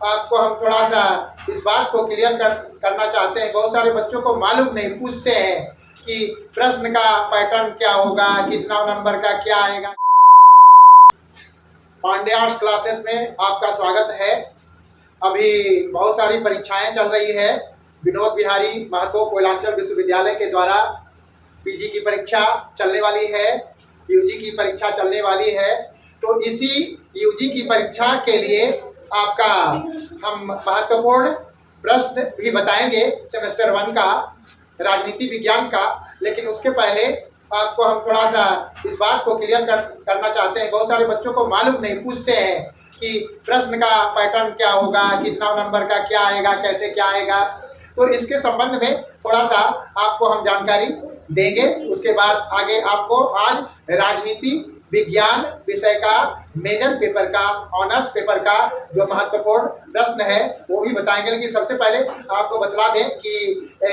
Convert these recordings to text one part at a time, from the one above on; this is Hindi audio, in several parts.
आपको हम थोड़ा सा इस बात को क्लियर करना चाहते हैं। बहुत सारे बच्चों को मालूम नहीं, पूछते हैं कि प्रश्न का पैटर्न क्या होगा, कितना नंबर का क्या आएगा। पांडे आर्ट्स क्लासेस में आपका स्वागत है। अभी बहुत सारी परीक्षाएं चल रही है। विनोद बिहारी महतो कोयलांचल विश्वविद्यालय के द्वारा पीजी की परीक्षा चलने वाली है, यूजी की परीक्षा चलने वाली है। तो इसी यूजी की परीक्षा के लिए आपका हम महत्वपूर्ण प्रश्न भी बताएंगे सेमेस्टर 1 का, राजनीति विज्ञान का। लेकिन उसके पहले आपको हम थोड़ा सा इस बात को क्लियर करना चाहते हैं। बहुत सारे बच्चों को मालूम नहीं, पूछते हैं कि प्रश्न का पैटर्न क्या होगा, कितना नंबर का क्या आएगा, कैसे क्या आएगा। तो इसके संबंध में थोड़ा सा आपको हम जानकारी देंगे। उसके बाद आगे आपको आज राजनीति विज्ञान विषय का मेजर पेपर का, ऑनर्स पेपर का जो महत्वपूर्ण प्रश्न है वो भी बताएंगे। लेकिन सबसे पहले आपको बतला दें कि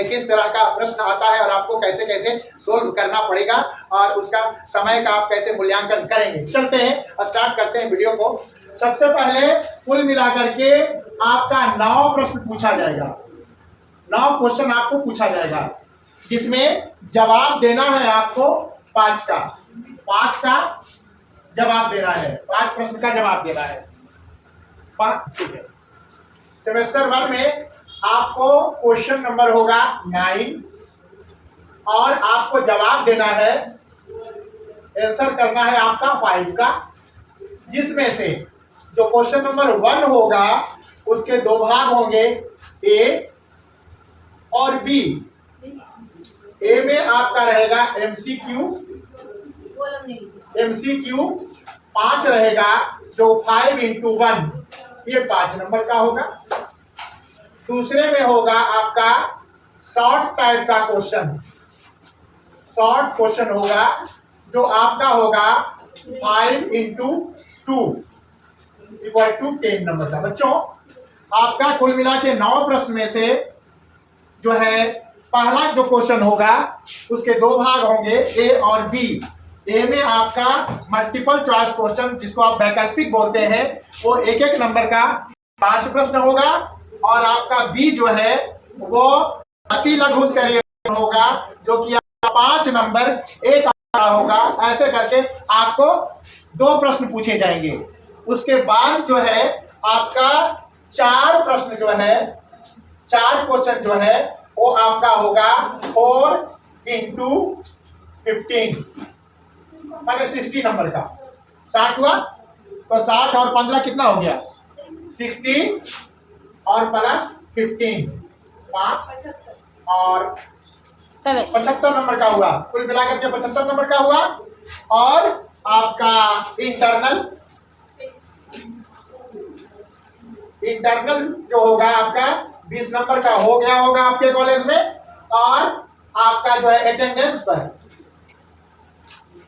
किस तरह का प्रश्न आता है और आपको कैसे कैसे सोल्व करना पड़ेगा और उसका समय का आप कैसे मूल्यांकन करेंगे। चलते हैं, स्टार्ट करते हैं वीडियो को। सबसे पहले कुल मिलाकर के आपका 9 प्रश्न पूछा जाएगा। 9 क्वेश्चन आपको पूछा जाएगा, जिसमें जवाब देना है आपको 5 का जवाब देना है। 5 प्रश्न का जवाब देना है। 5, ठीक है। सेमेस्टर 1 में आपको क्वेश्चन नंबर होगा 9 और आपको जवाब देना है, आंसर करना है आपका 5 का, जिसमें से जो क्वेश्चन नंबर 1 होगा उसके 2 भाग होंगे, ए और बी। ए में आपका रहेगा एमसीक्यू 5 रहेगा, जो 5 × 1 ये 5 नंबर का होगा। दूसरे में होगा आपका शॉर्ट टाइप का क्वेश्चन, शॉर्ट क्वेश्चन होगा जो आपका होगा 5 × 2 = 10 नंबर का। बच्चों, आपका कुल मिला के 9 प्रश्न में से जो है पहला जो क्वेश्चन होगा उसके 2 भाग होंगे, ए और बी। ए में आपका मल्टीपल चॉइस क्वेश्चन, जिसको आप वैकल्पिक बोलते हैं, वो 1-1 नंबर का 5 प्रश्न होगा। और आपका बी जो है वो अति लघु उत्तरीय होगा, जो कि 5 नंबर 1 होगा। ऐसे करके आपको 2 प्रश्न पूछे जाएंगे। उसके बाद जो है आपका 4 प्रश्न जो है, 4 क्वेश्चन जो है वो आपका होगा 4 × 15 माने 60 नंबर का। 60 हुआ तो 60 और 15 कितना हो गया, 60 और प्लस 15 5 और 7 75 नंबर का हुआ। कुल मिलाकर के 75 नंबर का हुआ। और आपका इंटरनल जो होगा आपका 20 नंबर का हो गया होगा आपके कॉलेज में। और आपका जो है अटेंडेंस पर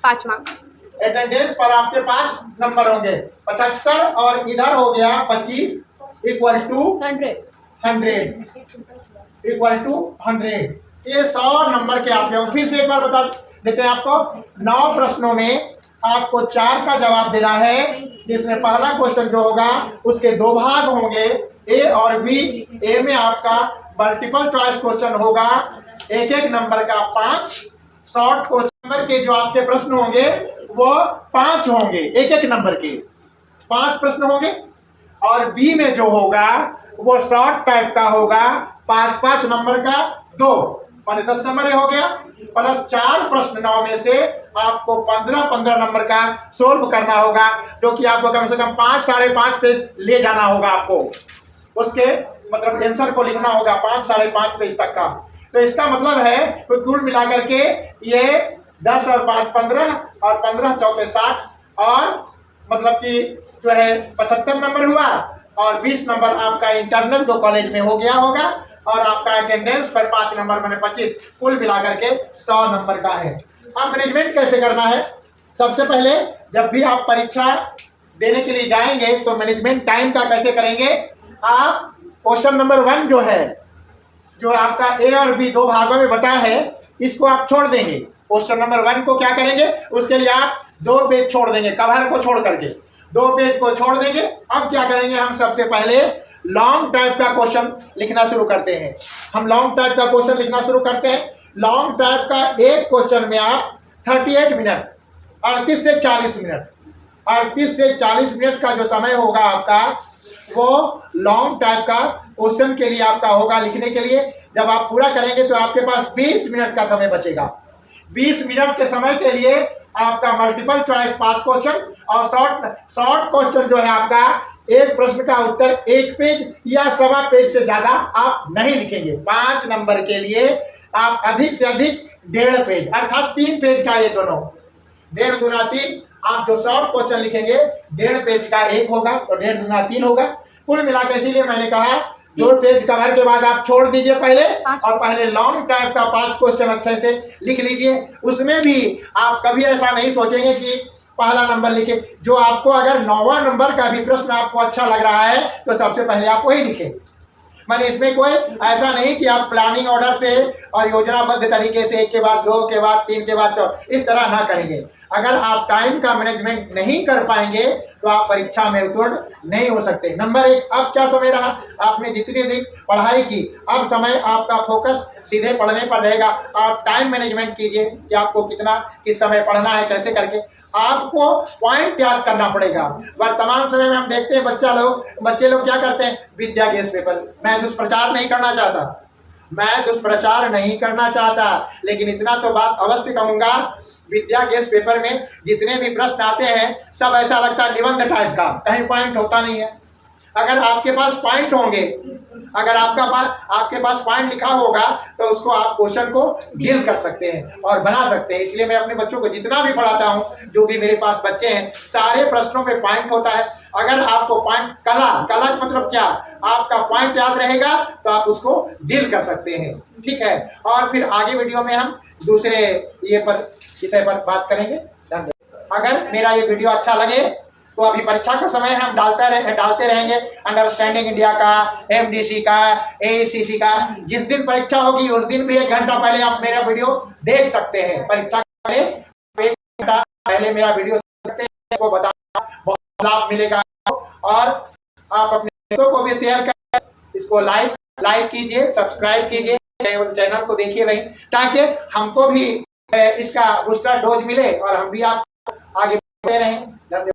5 मार्क्स, अटेंडेंस पर आपके 5 नंबर होंगे। 75 और इधर हो गया 25 = 100 ये 100 नंबर के आपके होंगे। फिर से एक बार बता देते हैं आपको, 9 प्रश्नों में आपको 4 का जवाब देना है, जिसमें पहला क्वेश्चन जो होगा उसके 2 भाग होंगे, ए और बी। ए में आपका मल्टीपल चॉइस क्वेश्चन होगा, 1-1 नंबर का 5। शॉर्ट क्वेश्चन नंबर के जो आपके प्रश्न होंगे वो 5 होंगे, 1-1 नंबर के 5 प्रश्न होंगे। और बी में जो होगा वो शॉर्ट टाइप का होगा, 5-5 नंबर का 2 माने 10 नंबर हो गया। प्लस 4 प्रश्न 9 में से आपको 15-15 नंबर का सोल्व करना होगा, जो कि आपको कम से कम 5-5.5 पेज ले जाना होगा। आपको उसके मतलब आंसर को लिखना होगा 5-5.5 पेज तक का। तो इसका मतलब है तो कुल मिलाकर के ये 10 और 5 15 और 15 चौके 60 और मतलब कि जो है 75 नंबर हुआ। और 20 नंबर आपका इंटरनल जो कॉलेज में हो गया होगा। और आपका अटेंडेंस पर 5 नंबर मैंने 25, कुल मिलाकर के 100 नंबर का है। अब मैनेजमेंट कैसे करना है? सबसे पहले जब भी आप परीक्षा देने के लिए जाएंगे तो मैनेजमेंट टाइम का कैसे करेंगे? आप क्वेश्चन नंबर 1 जो है, जो आपका ए और बी 2 भागों में बटा है, इसको आप छोड़ देंगे। क्वेश्चन नंबर 1 को क्या करेंगे, उसके लिए आप 2 पेज छोड़ देंगे, कवर को छोड़ करके 2 पेज को छोड़ देंगे। अब क्या करेंगे हम, सबसे पहले लॉन्ग टाइप का क्वेश्चन लिखना शुरू करते हैं। हम लॉन्ग टाइप का क्वेश्चन लिखना शुरू करते हैं। लॉन्ग टाइप का एक क्वेश्चन में आप 38 मिनट, 38 से 40 मिनट, 38 से 40 मिनट का जो समय होगा आपका, वो लॉन्ग टाइप का क्वेश्चन के लिए आपका होगा लिखने के लिए। जब आप पूरा करेंगे तो आपके पास 20 मिनट का समय बचेगा। 20 मिनट के समय के लिए आपका मल्टीपल चॉइस 5 क्वेश्चन और शॉर्ट क्वेश्चन जो है आपका एक प्रश्न का उत्तर 1 पेज या सवा पेज से ज्यादा आप नहीं लिखेंगे। 5 नंबर के लिए आप अधिक से अधिक 1.5 पेज अर्थात 3 पेज का, ये दोनों 1.5 दूना 3, आप जो शॉर्ट क्वेश्चन लिखेंगे 1.5 पेज का 1 होगा तो 1.5 दूना 3 होगा। कुल मिलाकर इसीलिए मैंने कहा 2 पेज कवर के बाद आप छोड़ दीजिए पहले, और पहले लॉन्ग टाइप का 5 क्वेश्चन अच्छे से लिख लीजिए। उसमें भी आप कभी ऐसा नहीं सोचेंगे कि पहला नंबर लिखे। जो आपको अगर 9वां नंबर का भी प्रश्न आपको अच्छा लग रहा है तो सबसे पहले आप वही लिखें। माने इसमें कोई ऐसा नहीं कि आप प्लानिंग ऑर्डर से और योजनाबद्ध तरीके से 1 के बाद 2 के बाद 3 के बाद 4 इस तरह ना करेंगे। अगर आप टाइम का मैनेजमेंट नहीं कर पाएंगे तो आप परीक्षा में उत्तीर्ण नहीं हो सकते। नंबर 1, अब क्या समय रहा, आपने जितनी दिन पढ़ाई की, अब समय आपका फोकस सीधे पढ़ने पर रहेगा। आप टाइम मैनेजमेंट कीजिए कि आपको कितना किस समय पढ़ना है, कैसे करके आपको पॉइंट याद करना पड़ेगा। वर्तमान समय में हम देखते हैं बच्चे लोग क्या करते हैं, विद्या गैस पेपर। मैं दुष्प्रचार नहीं करना चाहता, लेकिन इतना तो बात अवश्य कहूंगा, विद्या गैस पेपर में जितने भी प्रश्न आते हैं सब ऐसा लगता है निबंध टाइप का, कहीं पॉइंट होता नहीं है। अगर आपके पास पॉइंट होंगे, अगर आपके पास पॉइंट लिखा होगा तो उसको आप क्वेश्चन को डील कर सकते हैं और बना सकते हैं। इसलिए मैं अपने बच्चों को जितना भी पढ़ाता हूं, जो भी मेरे पास बच्चे हैं, सारे प्रश्नों पे पॉइंट होता है। अगर आपको पॉइंट कला मतलब क्या, आपका पॉइंट याद रहेगा तो आप उसको डील कर सकते हैं। ठीक है, और फिर आगे वीडियो में हम दूसरे विषय पर बात करेंगे। धन्यवाद। अगर मेरा ये वीडियो अच्छा लगे तो अभी परीक्षा का समय हम डालते रहेंगे अंडरस्टैंडिंग इंडिया का, एमडीसी का, एसीसी का। जिस दिन परीक्षा होगी उस दिन भी 1 घंटा पहले आप मेरा वीडियो देख सकते हैं। परीक्षा पहले 1 घंटा पहले मेरा वीडियो देख सकते हैं, आपको बताना बहुत लाभ मिलेगा। और आप अपने दोस्तों को भी शेयर करें, इसको लाइक कीजिए, सब्सक्राइब कीजिए, चैनल को देखिए नहीं, ताकि हमको भी इसका बूस्टर डोज मिले और हम भी आप आगे बढ़ते रहें। धन्यवाद।